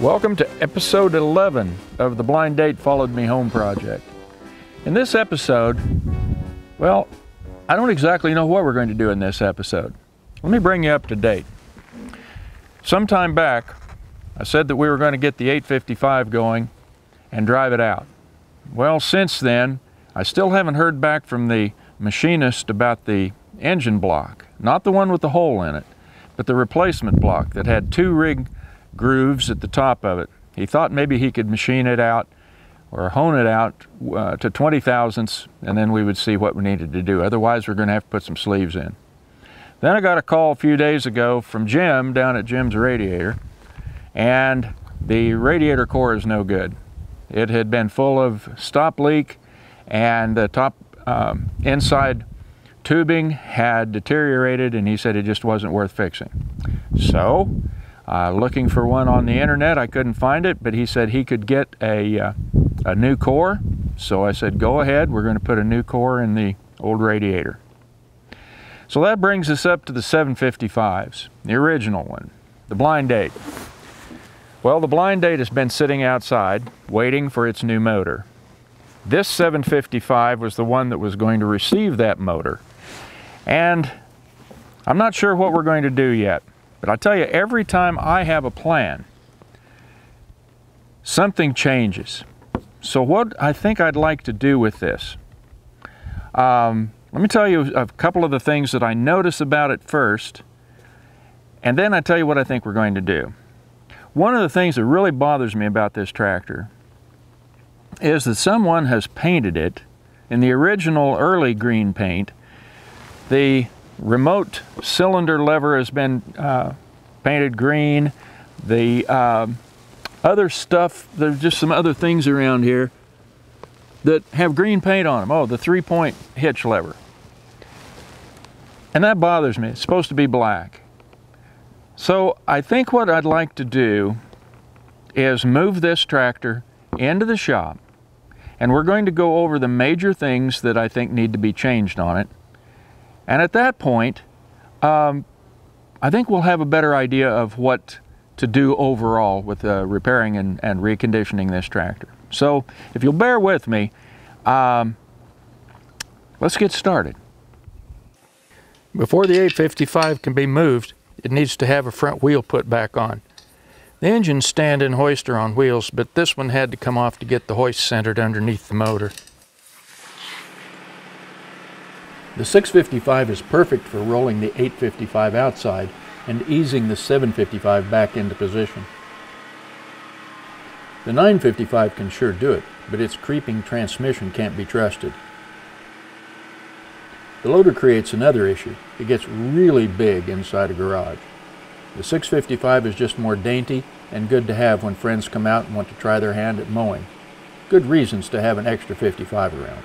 Welcome to episode 11 of the Blind Date Followed Me Home project. In this episode, well, I don't exactly know what we're going to do in this episode. Let me bring you up to date. Sometime back, I said that we were going to get the 855 going and drive it out. Well, since then, I still haven't heard back from the machinist about the engine block. Not the one with the hole in it, but the replacement block that had two rig grooves at the top of it. He thought maybe he could machine it out or hone it out to 20 thousandths, and then we would see what we needed to do. Otherwise, we're going to have to put some sleeves in. Then I got a call a few days ago from Jim down at Jim's Radiator, and the radiator core is no good. It had been full of stop leak, and the top inside tubing had deteriorated, and he said it just wasn't worth fixing. So, looking for one on the internet, I couldn't find it, but he said he could get a new core. So I said, go ahead, we're going to put a new core in the old radiator. So that brings us up to the 755s, the original one, the Blind Date. Well, the Blind Date has been sitting outside waiting for its new motor. This 755 was the one that was going to receive that motor. And I'm not sure what we're going to do yet. But I tell you, every time I have a plan, something changes. So what I think I'd like to do with this, let me tell you a couple of the things that I notice about it first, and then I tell you what I think we're going to do. One of the things that really bothers me about this tractor is that someone has painted it in the original early green paint. The remote cylinder lever has been painted green. The other stuff, there's just some other things around here that have green paint on them. Oh, the 3-point hitch lever. And that bothers me. It's supposed to be black. So I think what I'd like to do is move this tractor into the shop, and we're going to go over the major things that I think need to be changed on it. And at that point, I think we'll have a better idea of what to do overall with repairing and reconditioning this tractor. So if you'll bear with me, let's get started. Before the 855 can be moved, it needs to have a front wheel put back on. The engines stand in hoister on wheels, but this one had to come off to get the hoist centered underneath the motor. The 655 is perfect for rolling the 855 outside and easing the 755 back into position. The 955 can sure do it, but its creeping transmission can't be trusted. The loader creates another issue. It gets really big inside a garage. The 655 is just more dainty and good to have when friends come out and want to try their hand at mowing. Good reasons to have an extra 55 around.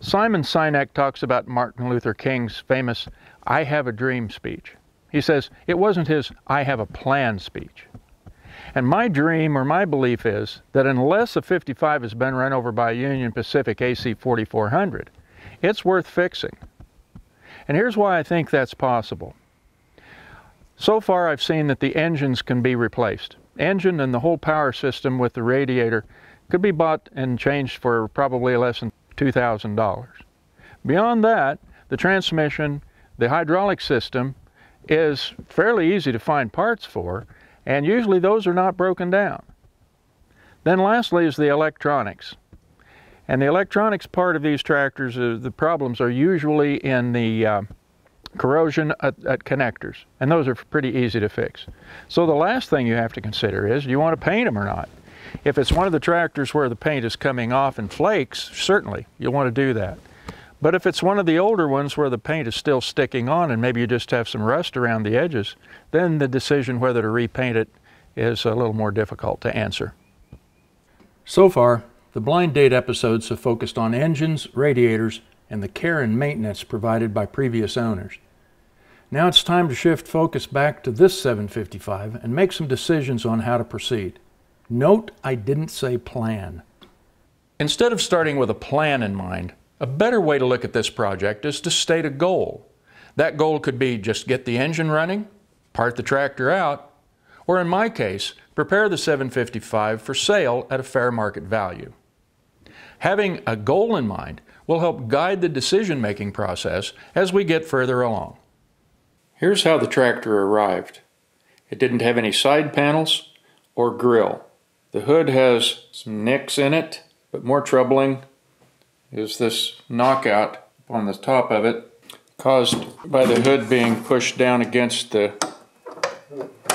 Simon Sinek talks about Martin Luther King's famous "I have a dream" speech. He says it wasn't his "I have a plan" speech. And my dream or my belief is that unless a 55 has been run over by a Union Pacific AC 4400, it's worth fixing. And here's why I think that's possible. So far I've seen that the engines can be replaced. Engine and the whole power system with the radiator could be bought and changed for probably less than $2,000. Beyond that, the transmission, the hydraulic system is fairly easy to find parts for, and usually those are not broken down. Then lastly is the electronics. And the electronics part of these tractors, the problems are usually in the corrosion at connectors, and those are pretty easy to fix. So the last thing you have to consider is, do you want to paint them or not? If it's one of the tractors where the paint is coming off in flakes, certainly you'll want to do that. But if it's one of the older ones where the paint is still sticking on and maybe you just have some rust around the edges, then the decision whether to repaint it is a little more difficult to answer. So far, the Blind Date episodes have focused on engines, radiators, and the care and maintenance provided by previous owners. Now it's time to shift focus back to this 755 and make some decisions on how to proceed. Note, I didn't say plan. Instead of starting with a plan in mind, a better way to look at this project is to state a goal. That goal could be just get the engine running, part the tractor out, or in my case, prepare the 755 for sale at a fair market value. Having a goal in mind will help guide the decision-making process as we get further along. Here's how the tractor arrived. It didn't have any side panels or grille. The hood has some nicks in it, but more troubling is this knockout on the top of it, caused by the hood being pushed down against the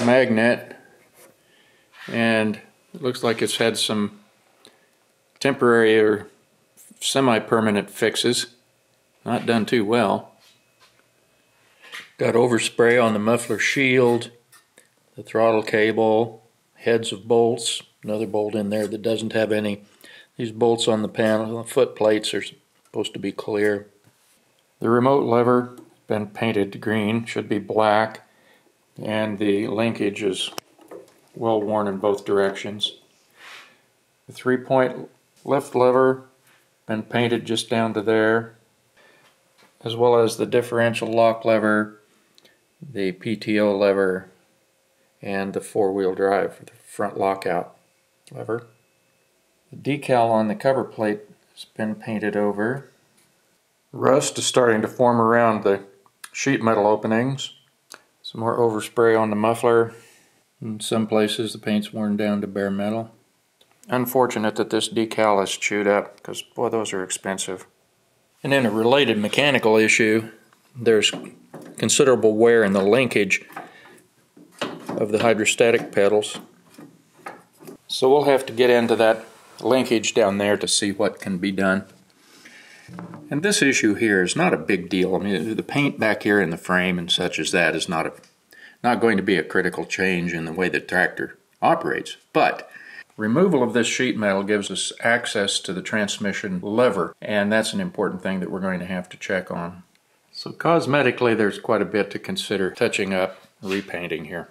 magnet, and it looks like it's had some temporary or semi-permanent fixes. Not done too well. Got overspray on the muffler shield, the throttle cable, heads of bolts, another bolt in there that doesn't have any. These bolts on the panel, the foot plates are supposed to be clear. The remote lever has been painted green, should be black, and the linkage is well worn in both directions. The 3-point lift lever been painted just down to there, as well as the differential lock lever, the PTO lever, and the 4-wheel drive for the front lockout lever. The decal on the cover plate has been painted over. Rust is starting to form around the sheet metal openings. Some more overspray on the muffler. In some places the paint's worn down to bare metal. Unfortunate that this decal is chewed up, because boy, those are expensive. And in a related mechanical issue, there's considerable wear in the linkage of the hydrostatic pedals. So we'll have to get into that linkage down there to see what can be done. And this issue here is not a big deal. I mean, the paint back here in the frame and such as that is not going to be a critical change in the way the tractor operates. But removal of this sheet metal gives us access to the transmission lever, and that's an important thing that we're going to have to check on. So cosmetically, there's quite a bit to consider touching up, repainting here.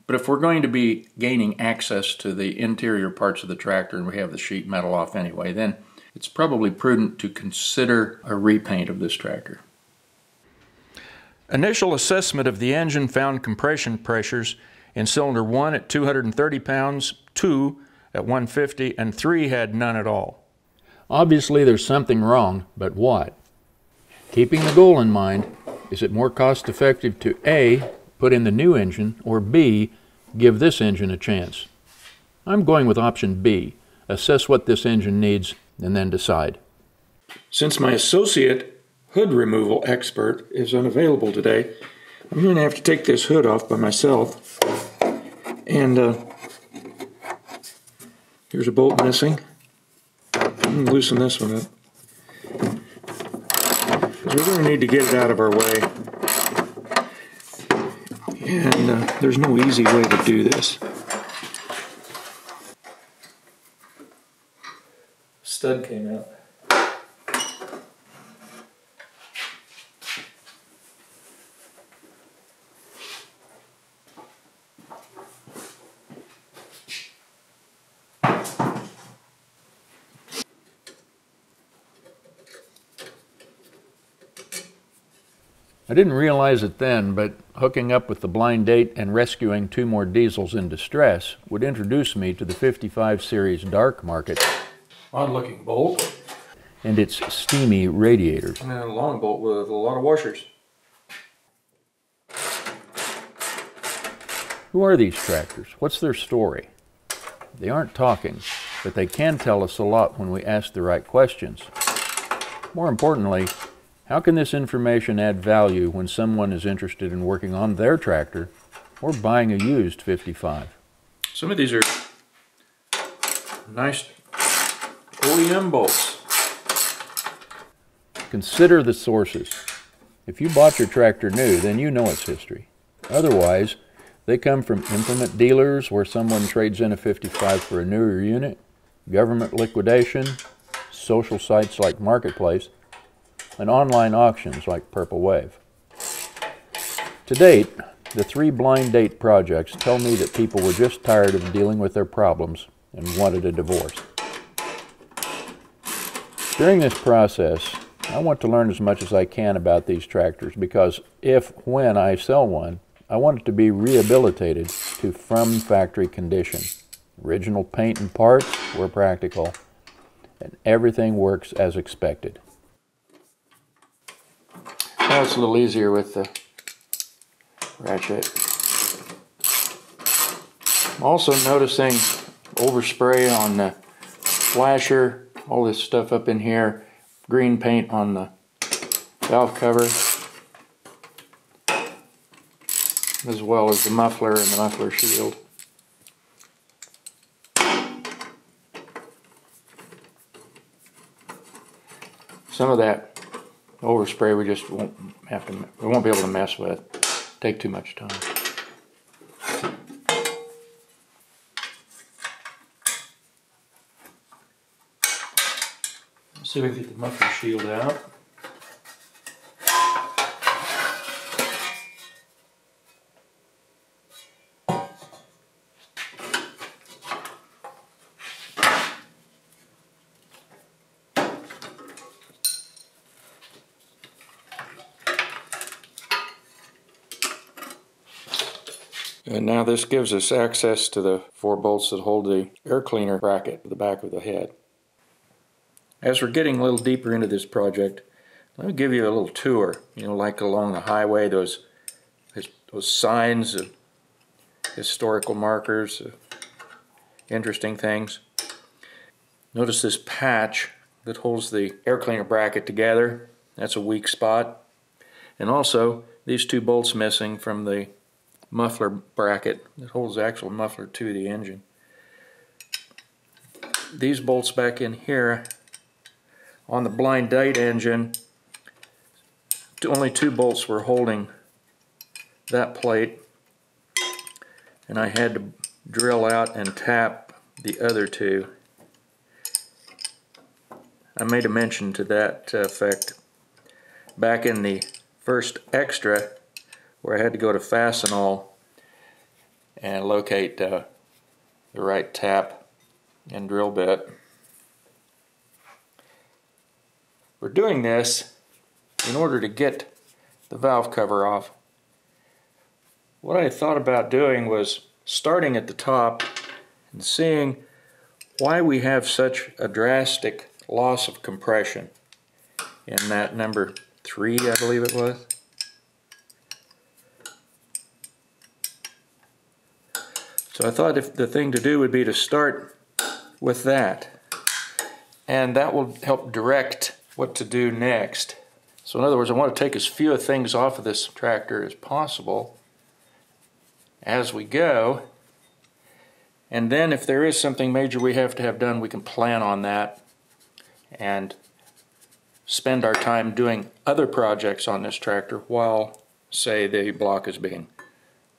But if we're going to be gaining access to the interior parts of the tractor and we have the sheet metal off anyway, then it's probably prudent to consider a repaint of this tractor. Initial assessment of the engine found compression pressures in cylinder 1 at 230 pounds, 2 at 150, and 3 had none at all. Obviously there's something wrong, but what? Keeping the goal in mind, is it more cost effective to A, put in the new engine, or B, give this engine a chance? I'm going with option B, assess what this engine needs and then decide. Since my associate hood removal expert is unavailable today, I'm going to have to take this hood off by myself. And here's a bolt missing. I'm going to loosen this one up, because we're going to need to get it out of our way. And there's no easy way to do this. Stud came out. I didn't realize it then, but hooking up with the blind date and rescuing 2 more diesels in distress would introduce me to the 55 series dark market. Odd looking bolt. And its steamy radiators. And a long bolt with a lot of washers. Who are these tractors? What's their story? They aren't talking, but they can tell us a lot when we ask the right questions. More importantly, how can this information add value when someone is interested in working on their tractor or buying a used 55? Some of these are nice OEM bolts. Consider the sources. If you bought your tractor new, then you know its history. Otherwise, they come from implement dealers where someone trades in a 55 for a newer unit, government liquidation, social sites like Marketplace, and online auctions like Purple Wave. To date, the 3 blind date projects tell me that people were just tired of dealing with their problems and wanted a divorce. During this process, I want to learn as much as I can about these tractors, because when I sell one, I want it to be rehabilitated to from factory condition. Original paint and parts were practical, and everything works as expected. Now it's a little easier with the ratchet. I'm also noticing overspray on the flasher, all this stuff up in here, green paint on the valve cover, as well as the muffler and the muffler shield. Some of that overspray we just won't be able to mess with. Take too much time. Let's see if we can get the muffler shield out. And now this gives us access to the 4 bolts that hold the air cleaner bracket at the back of the head. As we're getting a little deeper into this project, let me give you a little tour. You know, like along the highway, those signs of historical markers, interesting things. Notice this patch that holds the air cleaner bracket together. That's a weak spot. And also, these 2 bolts missing from the muffler bracket that holds the actual muffler to the engine. These bolts back in here on the blind date engine, only 2 bolts were holding that plate, and I had to drill out and tap the other 2. I made a mention to that effect back in the first extra, where I had to go to Fastenal and locate the right tap and drill bit. We're doing this in order to get the valve cover off. What I thought about doing was starting at the top and seeing why we have such a drastic loss of compression in that number 3, I believe it was. So I thought if the thing to do would be to start with that, and that will help direct what to do next. So in other words, I want to take as few things off of this tractor as possible as we go, and then if there is something major we have to have done, we can plan on that and spend our time doing other projects on this tractor while, say, the block is being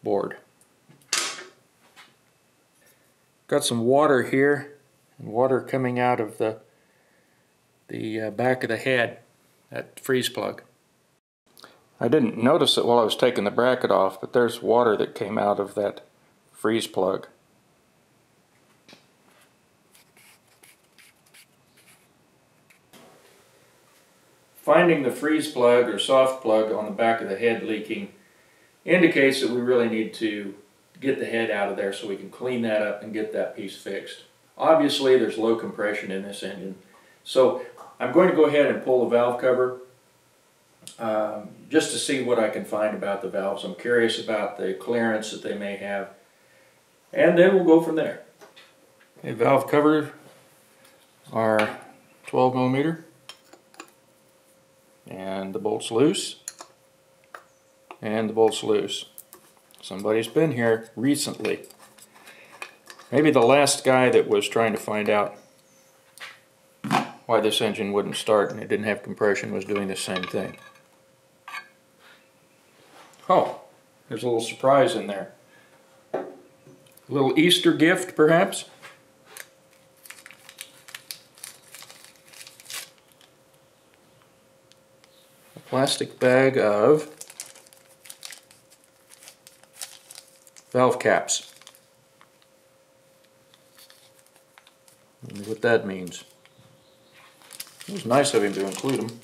bored. Got some water here, and water coming out of the back of the head, that freeze plug. I didn't notice it while I was taking the bracket off, but there's water that came out of that freeze plug. Finding the freeze plug or soft plug on the back of the head leaking indicates that we really need to get the head out of there so we can clean that up and get that piece fixed. Obviously there's low compression in this engine, so I'm going to go ahead and pull the valve cover just to see what I can find about the valves. I'm curious about the clearance that they may have, and then we'll go from there. Okay, valve covers are 12mm, and the bolt's loose, and the bolt's loose. Somebody's been here recently. Maybe the last guy that was trying to find out why this engine wouldn't start and it didn't have compression was doing the same thing. Oh, there's a little surprise in there. A little Easter gift, perhaps? A plastic bag of valve caps. I wonder what that means. It was nice of him to include them.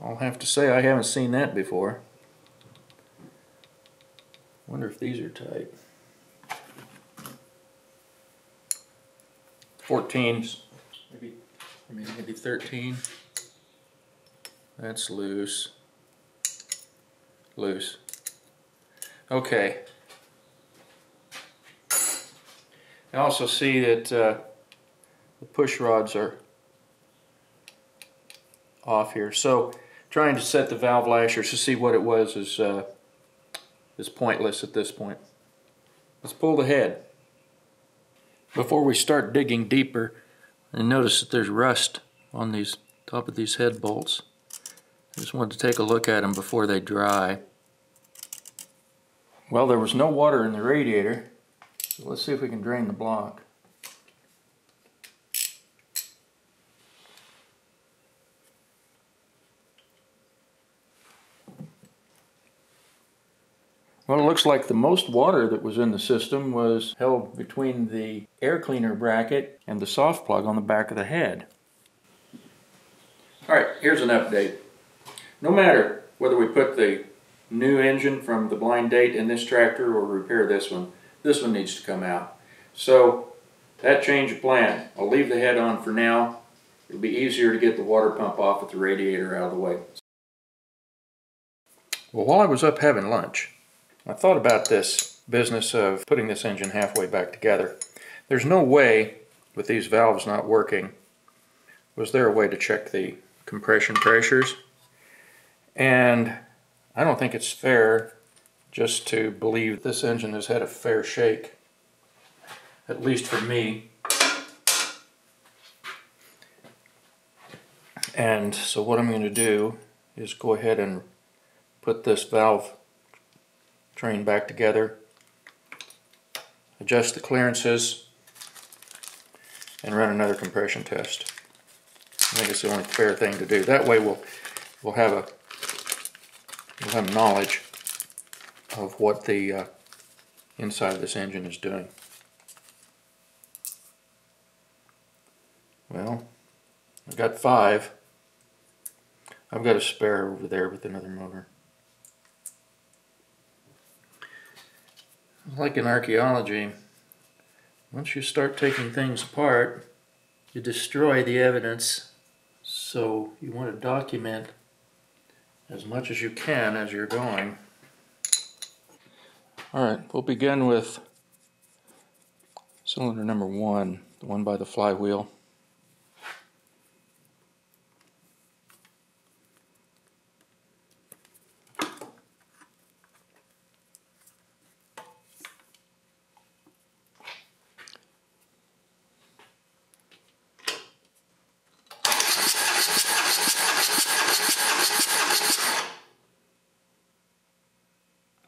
I'll have to say I haven't seen that before. wonder if these are tight. 14s, maybe 13. That's loose. Loose. Okay. I also see that the push rods are off here. So trying to set the valve lashers to see what it was is pointless at this point. Let's pull the head. Before we start digging deeper, and notice that there's rust on these top of these head bolts. I just wanted to take a look at them before they dry. Well, there was no water in the radiator, so let's see if we can drain the block. Well, it looks like the most water that was in the system was held between the air cleaner bracket and the soft plug on the back of the head. Alright, here's an update. No matter whether we put the new engine from the blind date in this tractor or repair this one needs to come out. So, that change of plan. I'll leave the head on for now. It'll be easier to get the water pump off with the radiator out of the way. Well, while I was up having lunch, I thought about this business of putting this engine halfway back together. There's no way, with these valves not working, was there a way to check the compression pressures? And I don't think it's fair just to believe this engine has had a fair shake, at least for me. And so what I'm going to do is go ahead and put this valve train back together, adjust the clearances, and run another compression test. I think it's the only fair thing to do. That way we'll have knowledge of what the inside of this engine is doing. Well, I've got 5. I've got a spare over there with another motor. Like in archaeology, once you start taking things apart, you destroy the evidence. So you want to document as much as you can as you're going. Alright, we'll begin with cylinder number 1, the one by the flywheel.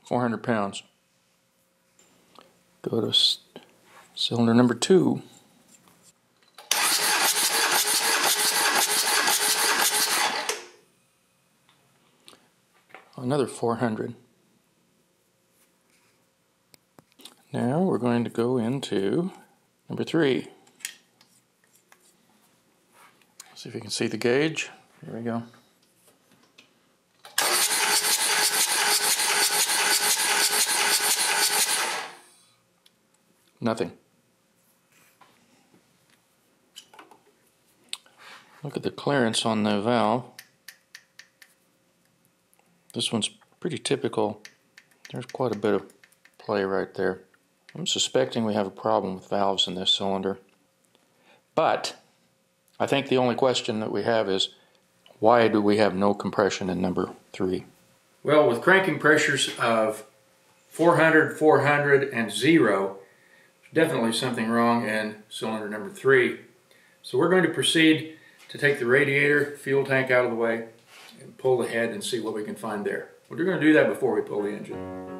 £400. Go to cylinder number 2. Another 400. Now we're going to go into number 3. See if you can see the gauge. Here we go. Nothing. Look at the clearance on the valve. This one's pretty typical. There's quite a bit of play right there. I'm suspecting we have a problem with valves in this cylinder. But I think the only question that we have is, why do we have no compression in number 3? Well, with cranking pressures of 400, 400, and 0, definitely something wrong in cylinder number 3. So we're going to proceed to take the radiator, fuel tank out of the way, and pull the head and see what we can find there. We're going to do that before we pull the engine.